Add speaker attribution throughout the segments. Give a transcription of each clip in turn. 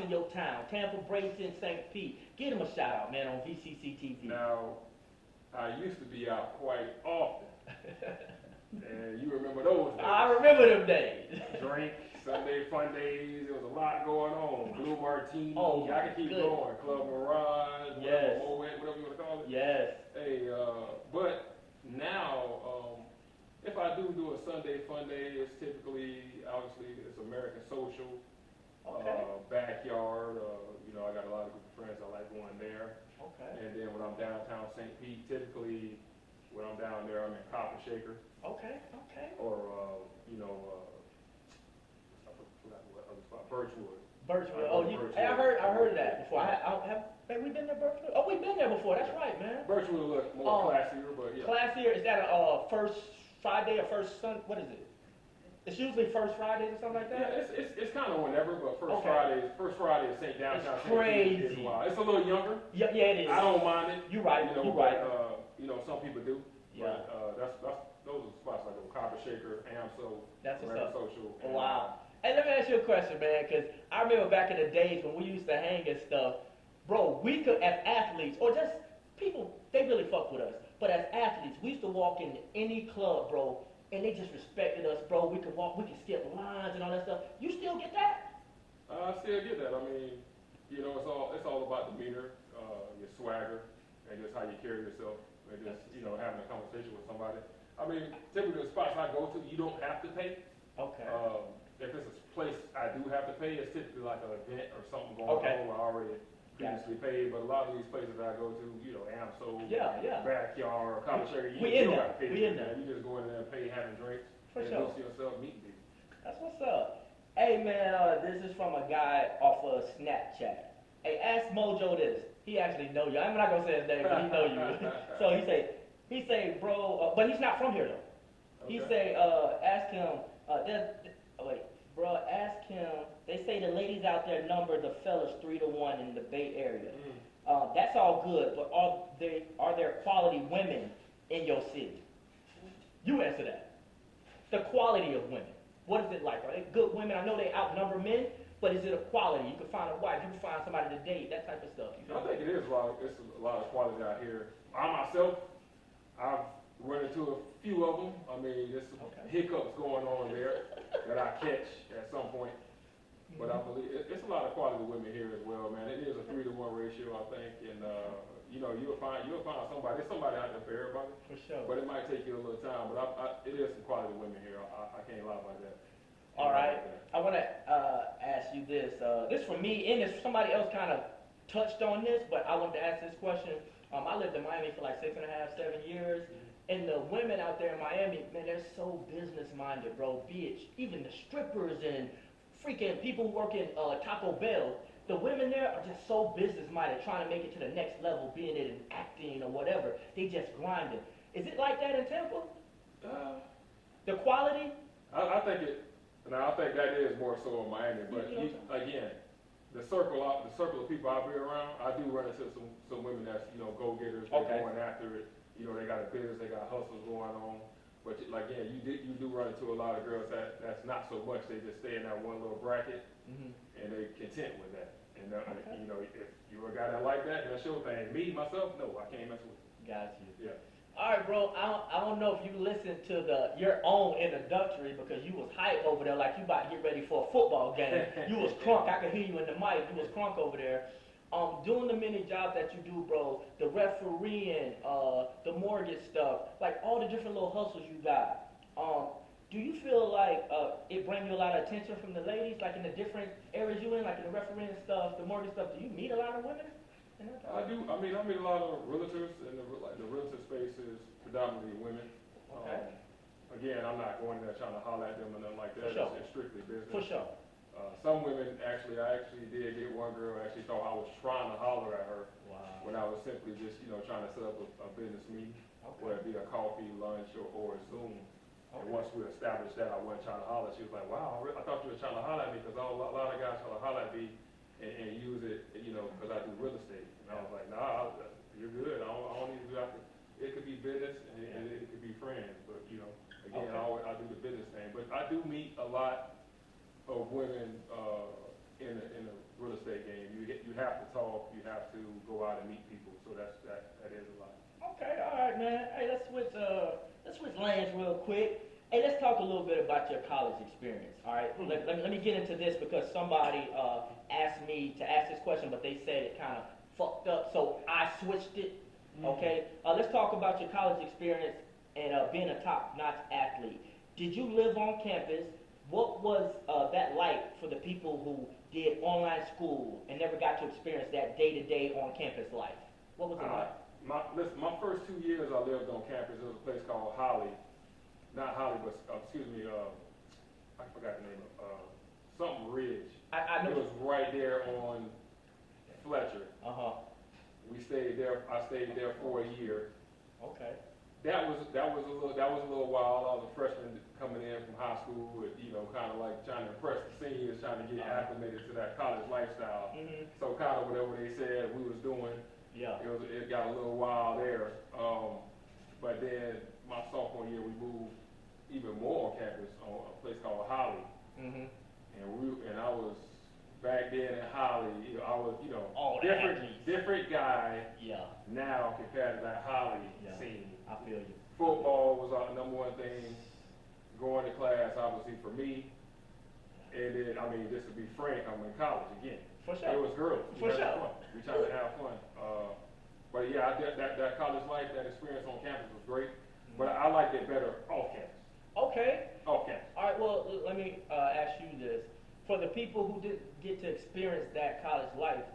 Speaker 1: spots in your town. Tampa, Bradenton, St. Pete. Give them a shout out, man, on VCCTV.
Speaker 2: Now, I used to be out quite often, and you remember those days.
Speaker 1: I remember them days.
Speaker 2: Drink, Sunday fun days, there was a lot going on. Blue Martini,
Speaker 1: Oh,
Speaker 2: I can keep
Speaker 1: good.
Speaker 2: going. Club Mirage,
Speaker 1: Yes.
Speaker 2: whatever you want to call it.
Speaker 1: Yes.
Speaker 2: Hey, but now, if I do a Sunday fun day, it's typically, obviously, it's American Social,
Speaker 1: Okay.
Speaker 2: backyard. I got a lot of good friends. I like going there.
Speaker 1: Okay.
Speaker 2: And then when I'm downtown St. Pete, typically when I'm down there, I'm in Copper Shaker
Speaker 1: Okay. Okay.
Speaker 2: or, I forgot what other spot, Birchwood.
Speaker 1: Birchwood.
Speaker 2: I
Speaker 1: Oh,
Speaker 2: go to
Speaker 1: hey, I
Speaker 2: Birchwood.
Speaker 1: heard of that before. Have we been there, Birchwood? Oh, we've been there before. That's right, man.
Speaker 2: Birchwood look more
Speaker 1: Oh.
Speaker 2: classier, but yeah.
Speaker 1: Classier. Is that a first Friday or first Sunday? What is it? It's usually first Fridays or something like
Speaker 2: Yeah,
Speaker 1: that.
Speaker 2: it's kind of whenever, but
Speaker 1: Okay.
Speaker 2: First Friday is St. Downtown
Speaker 1: It's
Speaker 2: St. Pete is
Speaker 1: crazy.
Speaker 2: wild. It's a little younger.
Speaker 1: Yeah, it is.
Speaker 2: I don't mind it.
Speaker 1: You right.
Speaker 2: You
Speaker 1: You
Speaker 2: know,
Speaker 1: right.
Speaker 2: but some people do.
Speaker 1: Yeah.
Speaker 2: But those are the spots like Copper Shaker, AMSO,
Speaker 1: That's what's
Speaker 2: American
Speaker 1: up.
Speaker 2: Social.
Speaker 1: Wow. Hey, let me ask you a question, man, because I remember back in the days when we used to hang and stuff, bro, we could, as athletes, or just people, they really fuck with us, but as athletes, we used to walk in any club, bro, and they just respected us, bro. We could walk, we could skip lines and all that stuff. You still get that?
Speaker 2: I still get that. I mean, it's all about demeanor, your swagger, and just how you carry yourself, and just having a conversation with somebody. I mean, typically the spots I go to, you don't have to pay.
Speaker 1: Okay.
Speaker 2: If it's a place I do have to pay, it's typically like an event or something going
Speaker 1: Okay.
Speaker 2: on where I already previously paid. But a lot of these places I go to, AMSO,
Speaker 1: Yeah.
Speaker 2: backyard, college area,
Speaker 1: We
Speaker 2: you
Speaker 1: in
Speaker 2: don't
Speaker 1: there.
Speaker 2: have to pay.
Speaker 1: We in there.
Speaker 2: You just go in there and pay, having drinks,
Speaker 1: For
Speaker 2: and
Speaker 1: sure.
Speaker 2: go see yourself, meeting people.
Speaker 1: That's what's up. Hey, man, this is from a guy off of Snapchat. Hey, ask Mojo this. He actually know you. I'm not gonna say his name, but he know you. So he say, bro, but he's not from here though. He
Speaker 2: Okay.
Speaker 1: say, ask him, bro, ask him. They say the ladies out there number the fellas 3-1 in the Bay Area. That's all good, but are there quality women in your city? You answer that. The quality of women. What is it like? Are they good women? I know they outnumber men, but is it a quality? You can find a wife, you can find somebody to date, that type of stuff. You
Speaker 2: I
Speaker 1: feel me?
Speaker 2: think it's a lot of quality out here. I myself, I've run into a few of them. I mean, there's some
Speaker 1: Okay.
Speaker 2: hiccups going on there that I catch at some point. But I believe it's a lot of quality women here as well, man. It is a 3-to-1 ratio, I think, and you'll find somebody. There's somebody out there for everybody.
Speaker 1: For sure.
Speaker 2: But it might take you a little time. But it is some quality women here. I can't lie about that.
Speaker 1: All right. I want to ask you this. This for me, and if somebody else kind of touched on this, but I wanted to ask this question. I lived in Miami for like 6.5, 7 years, and the women out there in Miami, man, they're so business-minded, bro. Even the strippers and freaking people who work in Taco Bell, the women there are just so business-minded, trying to make it to the next level, being it in acting or whatever. They just grinding. Is it like that in Tampa? The quality?
Speaker 2: I think it. Now I think that is more so in Miami, but again, the circle of people I be around, I do run into some women that's go-getters. They're going after it. They got a business, they got hustles going on. But again, you do run into a lot of girls that's not so much. They just stay in that one little bracket, and they content with that. And if you're a guy that like that, that's your thing. Me myself, no, I can't mess with it.
Speaker 1: Got you.
Speaker 2: Yeah.
Speaker 1: All right, bro. I don't know if you listened to your own introductory because you was hype over there like you about to get ready for a football game. You was crunk. I could hear you in the mic. You was crunk over there. Doing the many jobs that you do, bro. The refereeing, the mortgage stuff, like all the different little hustles you got. Do you feel like it brings you a lot of attention from the ladies, like in the different areas you in, like in the refereeing stuff, the mortgage stuff? Do you meet a lot of women?
Speaker 2: I do. I mean a lot of realtors, and the realtor space is predominantly women.
Speaker 1: Okay.
Speaker 2: Again, I'm not going there trying to holler at them or nothing like that.
Speaker 1: For sure.
Speaker 2: It's strictly business.
Speaker 1: For sure.
Speaker 2: Some women I actually did get one girl who actually thought I was trying to holler at her when I was simply just trying to set up a business meeting, whether it be a coffee, lunch, or a Zoom. And once we established that, I wasn't trying to holler. She was like, "Wow, I thought you were trying to holler at me because a lot of guys try to holler at me and use it, because I do real estate." And I was like, "Nah, you're good. I don't need to do that. It could be business and it could be friends, but again, I do the business thing. But I do meet a lot of women in the real estate have to talk, you have to go out and meet people, so that is a lot.
Speaker 1: Okay, all right, man. Hey, let's switch lanes real quick. Hey, let's talk a little bit about your college experience. All right, let me get into this because somebody asked me to ask this question, but they said it kind of fucked up, so I switched it. Okay, let's talk about your college experience and being a top-notch athlete. Did you live on campus? What was that like for the people who did online school and never got to experience that day-to-day on-campus life? What was it like?
Speaker 2: My first 2 years I lived on campus. There was a place called Holly, not Holly, but excuse me, I forgot the name of something Ridge.
Speaker 1: I know.
Speaker 2: It was right there on Fletcher. We stayed there. I stayed there for a year.
Speaker 1: Okay.
Speaker 2: That was a little wild. All the freshmen coming in from high school, with, kind of like trying to impress the seniors, trying to get acclimated to that college lifestyle. So kind of whatever they said we was doing.
Speaker 1: Yeah.
Speaker 2: It got a little wild there. But then my sophomore year, we moved even more on campus on a place called Holly. And I was back then in Holly. I was different guy.
Speaker 1: Yeah.
Speaker 2: Now compared to that Holly scene.
Speaker 1: I feel you.
Speaker 2: Football was our number one thing. Going to class, obviously for me. And then, just to be frank, I'm in college again.
Speaker 1: For sure.
Speaker 2: It was girls.
Speaker 1: For sure.
Speaker 2: Fun. We tried to have fun. But yeah, that college life, that experience on campus was great. But I liked it better off campus.
Speaker 1: Okay.
Speaker 2: Off campus.
Speaker 1: All right. Well, let me ask you this: for the people who didn't get to experience that college life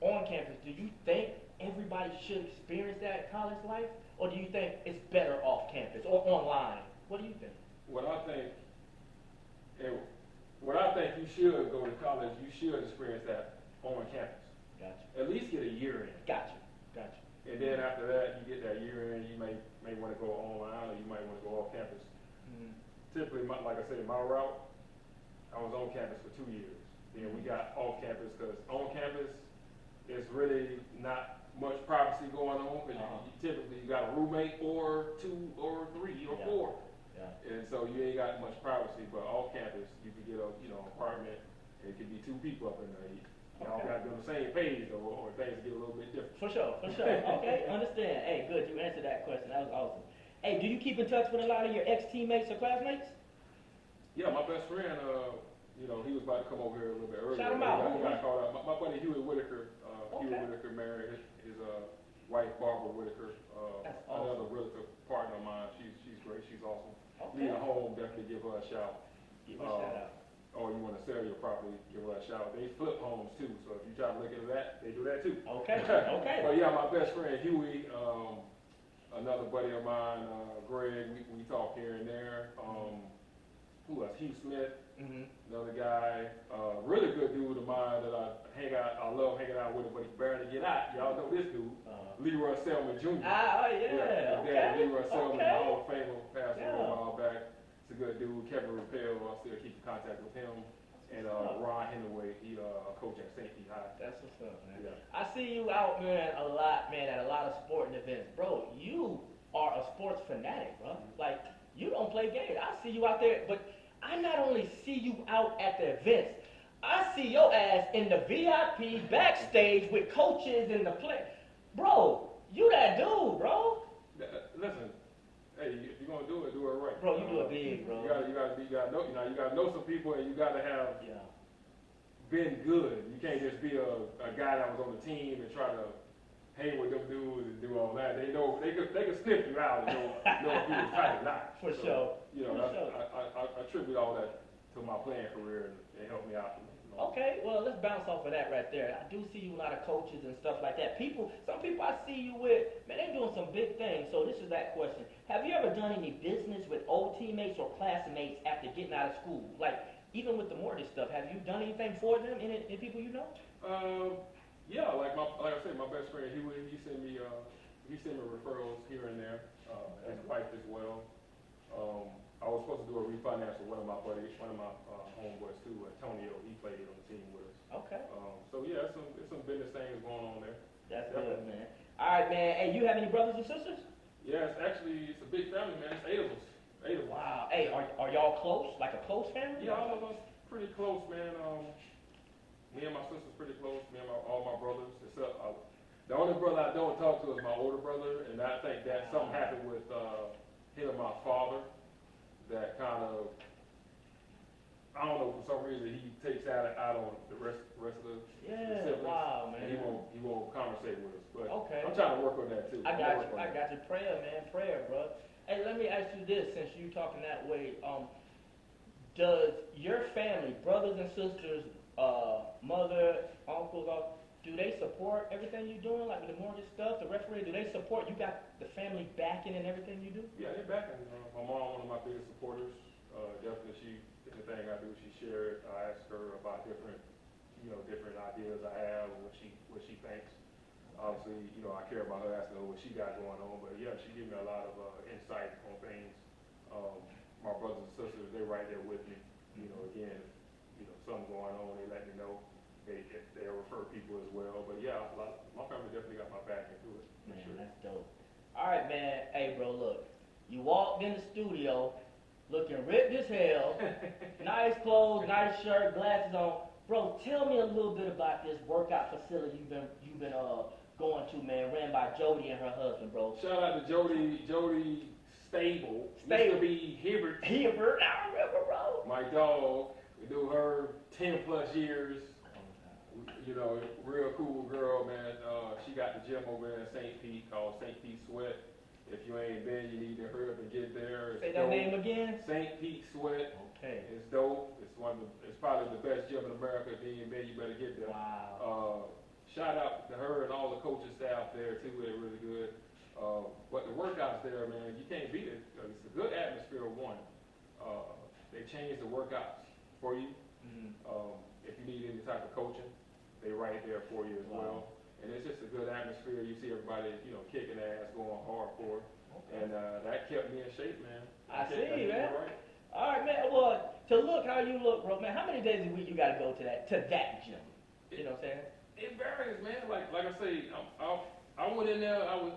Speaker 1: on campus, do you think everybody should experience that college life, or do you think it's better off campus or online? What do you think?
Speaker 2: What I think you should go to college, you should experience that on campus.
Speaker 1: Gotcha.
Speaker 2: At least get a year in.
Speaker 1: Gotcha.
Speaker 2: And then after that, you get that year in, you may want to go online, or you might want to go off campus. Typically, like I said, my route, I was on campus for 2 years. Then we got off campus, because on campus, it's really not much privacy going on, because typically you got a roommate or 2 or 3 or 4.
Speaker 1: Yeah.
Speaker 2: And so you ain't got much privacy, but off campus, you can get a apartment, and it could be 2 people up in there. Y'all got to be on the same page, or things get a little bit different.
Speaker 1: For sure. Okay, understand. Hey, good, you answered that question. That was awesome. Hey, do you keep in touch with a lot of your ex-teammates or classmates?
Speaker 2: Yeah, my best friend, he was about to come over here a little bit earlier.
Speaker 1: Shout him out.
Speaker 2: He got called out. My buddy Huey Whitaker, Huey Whitaker married his wife Barbara Whitaker,
Speaker 1: That's awesome.
Speaker 2: Another realtor partner of mine. She's great. She's awesome.
Speaker 1: Okay.
Speaker 2: Leaving home, definitely give her a shout.
Speaker 1: Give her a shout out.
Speaker 2: Or you want to sell your property, give her a shout. They flip homes too, so if you try to look into that, they do that too.
Speaker 1: Okay.
Speaker 2: But yeah, my best friend Huey, another buddy of mine, Greg, we talk here and there. Who else? Hugh Smith, another guy, really good dude of mine that I love hanging out with him, but he barely get out. Y'all know this dude, Leroy Selman Jr.
Speaker 1: Yeah. Okay.
Speaker 2: Leroy Selman, the Hall of Famer, passed away a while back. It's a good dude. Kevin Rappel, I still keep in contact with him. And Ron Hemingway, he a coach at St. Pete High.
Speaker 1: That's what's up, man.
Speaker 2: Yeah.
Speaker 1: I see you out, man, a lot, man, at a lot of sporting events. Bro, you are a sports fanatic, bro. Like, you don't play games. I see you out there, but I not only see you out at the events, I see your ass in the VIP backstage with coaches and the play. Bro, you that dude, bro.
Speaker 2: Listen, hey, if you're gonna do it right.
Speaker 1: Bro, you do it big, bro.
Speaker 2: You gotta know some people, and you gotta have been good. You can't just be a guy that was on the team and try to hang with them dudes and do all that. They know they could sniff you out and know if you was tight or not.
Speaker 1: For sure.
Speaker 2: I attribute all that to my playing career, and it helped me out.
Speaker 1: Okay, well, let's bounce off of that right there. I do see you a lot of coaches and stuff like that. Some people I see you with, man, they're doing some big things. So this is that question. Have you ever done any business with old teammates or classmates after getting out of school? Like, even with the mortgage stuff, have you done anything for them and people you know?
Speaker 2: Yeah, like I said, my best friend, he sent me referrals here and there, his wife as well. I was supposed to do a refinance with one of my homeboys too, Antonio. He played on the team with us.
Speaker 1: Okay.
Speaker 2: So yeah, it's some business things going on there.
Speaker 1: That's good, man. All right, man. Hey, you have any brothers and sisters?
Speaker 2: Yeah, it's a big family, man. It's 8 of us. 8 of us.
Speaker 1: Wow. Hey, are y'all close? Like a close family?
Speaker 2: Yeah, all of us pretty close, man. Me and my sister's pretty close. Me and all my brothers. don't talk to is my older brother, and I think that something happened with him and my father that kind of, I don't know, for some reason he takes out on the rest of the siblings.
Speaker 1: Wow, man.
Speaker 2: And he won't conversate with us. But
Speaker 1: Okay.
Speaker 2: I'm trying to work on that too.
Speaker 1: I got you. Prayer, man. Prayer, bro. Hey, let me ask you this, since you talking that way, does your family, brothers and sisters, mother, uncles, do they support everything you're doing, like with the mortgage stuff, the referee? Do they support? You got the family backing in everything you do?
Speaker 2: Yeah, they're backing. My mom, one of my biggest supporters. Definitely, anything I do, she shared. I ask her about different ideas I have and what she thinks. Obviously, I care about her, asking her what she got going on. But yeah, she gives me a lot of insight on things. My brothers and sisters, they're right there with me. Again, something going on, they let me know. They'll refer people as well. But yeah, my family definitely got my back into it.
Speaker 1: Man,
Speaker 2: sure.
Speaker 1: that's dope. All right, man. Hey, bro, look. You walked in the studio looking ripped as hell. Nice clothes, nice shirt, glasses on. Bro, tell me a little bit about this workout facility you've been going to, man, ran by Jody and her husband, bro.
Speaker 2: Shout out to Jody Stable. Used to be Hibbert.
Speaker 1: Hibbert, I remember, bro.
Speaker 2: My dog. We knew her 10 plus years. Real cool girl, man. She got the gym over there in St. Pete called St. Pete Sweat. If you ain't been, you need to hurry up and get there.
Speaker 1: Say that name again?
Speaker 2: St. Pete Sweat.
Speaker 1: Okay.
Speaker 2: It's dope. It's probably the best gym in America. If you ain't been, you better get there.
Speaker 1: Wow.
Speaker 2: Shout out to her and all the coaching staff there too. They're really good. But the workouts there, man, you can't beat it. It's a good atmosphere. One, they changed the workouts for you. If you need any type of coaching, they're right there for you as well. And it's just a good atmosphere. You see everybody, kicking ass, going hardcore. Okay. And that kept me in shape, man.
Speaker 1: I see, man.
Speaker 2: Right.
Speaker 1: All right, man. Well, to look how you look, bro, man, how many days a week you got to go to that gym? You know what I'm saying?
Speaker 2: It varies, man. Like I say, I went in there. I was,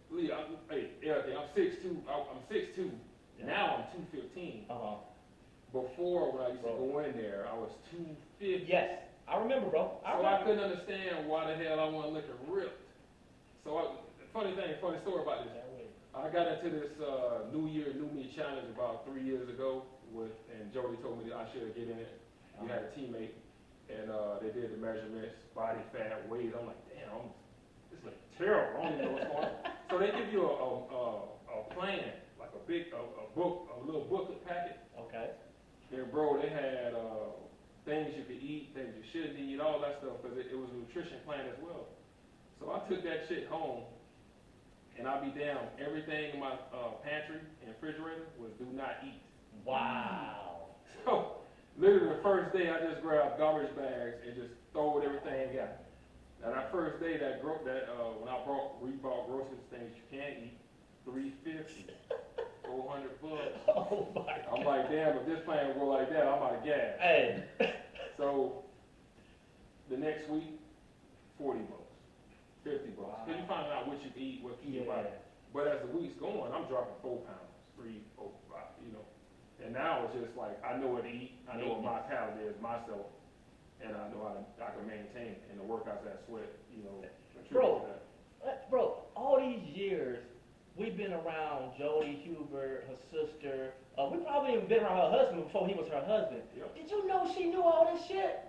Speaker 2: Lee. I'm 6'2". I'm 6'2". Yeah. Now I'm 215. Before, when I used to go in there, I was 250. Yes,
Speaker 1: I remember, bro.
Speaker 2: I couldn't understand why the hell I wasn't looking ripped. Funny story about this. I got into this New Year, New Me challenge about 3 years ago, and Jody told me that I should get in it. We had a teammate, and they did the measurements, body fat, weight. I'm like, damn, this looks terrible. I don't even know what's going on. So they give you a plan, like a little booklet packet.
Speaker 1: Okay.
Speaker 2: And bro, they had things you could eat, things you shouldn't eat, all that stuff, because it was a nutrition plan as well. So I took that shit home, and I'll be damn, everything in my pantry and refrigerator was do not eat.
Speaker 1: Wow.
Speaker 2: So literally the first day I just grabbed garbage bags and just throw everything in. Now that first day when I bought groceries, things you can't eat, $350, $400.
Speaker 1: Oh my God.
Speaker 2: I'm like, damn, if this plan will go like that, I'm out of gas.
Speaker 1: Hey.
Speaker 2: So the next week, $40, $50.
Speaker 1: Wow.
Speaker 2: Then you find out what you can eat, what you can buy. But as the week's going, I'm dropping 4 pounds, 3, 4, 5, And now it's just like, I know what to eat, I know what my calorie is myself, and I know I can maintain it. And the workouts that sweat, contribute to that.
Speaker 1: Bro, all these years, we've been around Jody Hubert, her sister. We probably even been around her husband before he was her husband.
Speaker 2: Yep.
Speaker 1: Did you know she knew all this shit?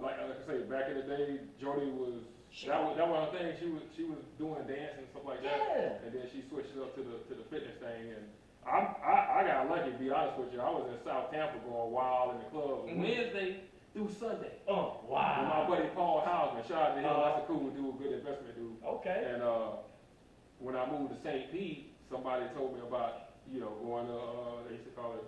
Speaker 2: Like I say, back in the day, Jody was that was her thing. She was doing dance and stuff like that.
Speaker 1: Yeah.
Speaker 2: And then she switched it up to the fitness thing. And I got lucky, to be honest with you. I was in South Tampa going wild in the club Wednesday through Sunday.
Speaker 1: Oh wow.
Speaker 2: With my buddy Paul Hausman. Shout out to him. That's a cool dude, good investment dude.
Speaker 1: Okay.
Speaker 2: And when I moved to St. Pete, somebody told me about, going to, they used to call it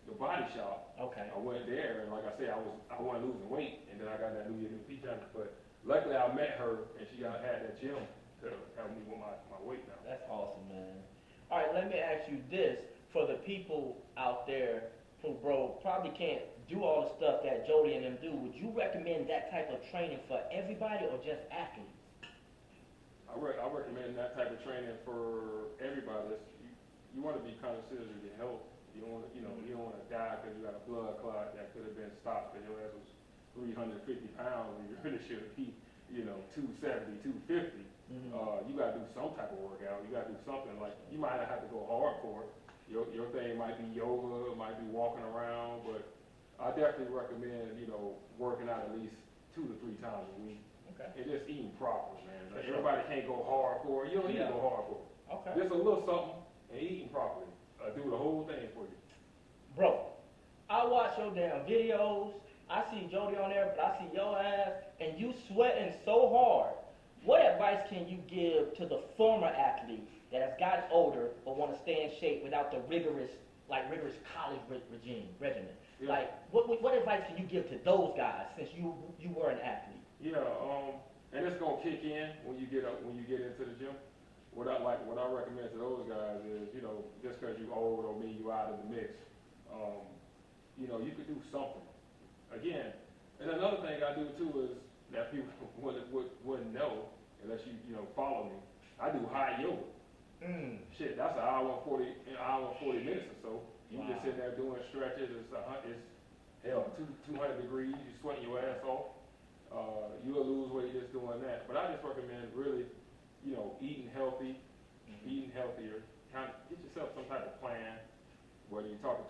Speaker 2: the body shop.
Speaker 1: Okay.
Speaker 2: I went there, and like I said, I wasn't losing weight, and then I got that New Year, New Me challenge. But luckily I met her, and she had that gym to help me with my weight now.
Speaker 1: That's awesome, man. All right, let me ask you this. For the people out there who, bro, probably can't do all the stuff that Jody and them do, would you recommend that type of training for everybody or just athletes?
Speaker 2: I recommend that type of training for everybody. You want to be considerate of your health. You don't want to, you don't want to die because you got a blood clot that could have been stopped because your ass was 350 pounds and you really should be 270, 250. You gotta do some type of workout. You gotta do something like, you might not have to go hardcore. Your thing might be yoga, it might be walking around, but I definitely recommend, working out at least 2 to 3 times a week.
Speaker 1: Okay.
Speaker 2: And just eating properly, man. Like,
Speaker 1: For sure.
Speaker 2: everybody can't go hardcore. You don't need to go hardcore.
Speaker 1: Okay.
Speaker 2: Just a little something and eating properly. Do the whole thing for you.
Speaker 1: Bro, I watch your damn videos. I see Jody on there, but I see your ass, and you sweating so hard. What advice can you give to the former athlete that has gotten older but want to stay in shape without the rigorous college regimen?
Speaker 2: Yeah.
Speaker 1: Like, what advice can you give to those guys since you were an athlete?
Speaker 2: Yeah, and it's gonna kick in when you get into the gym. What I recommend to those guys is, just because you old don't mean you out of the mix. You could do something. Again, and another thing I do too is that people wouldn't know unless you follow me. I do high yoga. Shit, that's an hour and 40 minutes or so. You just sitting there doing stretches. It's 200 degrees. You sweating your ass off. You'll lose weight just doing that. But I just recommend really, eating healthy, eating healthier. Kind of get yourself some type of plan. Whether you're talking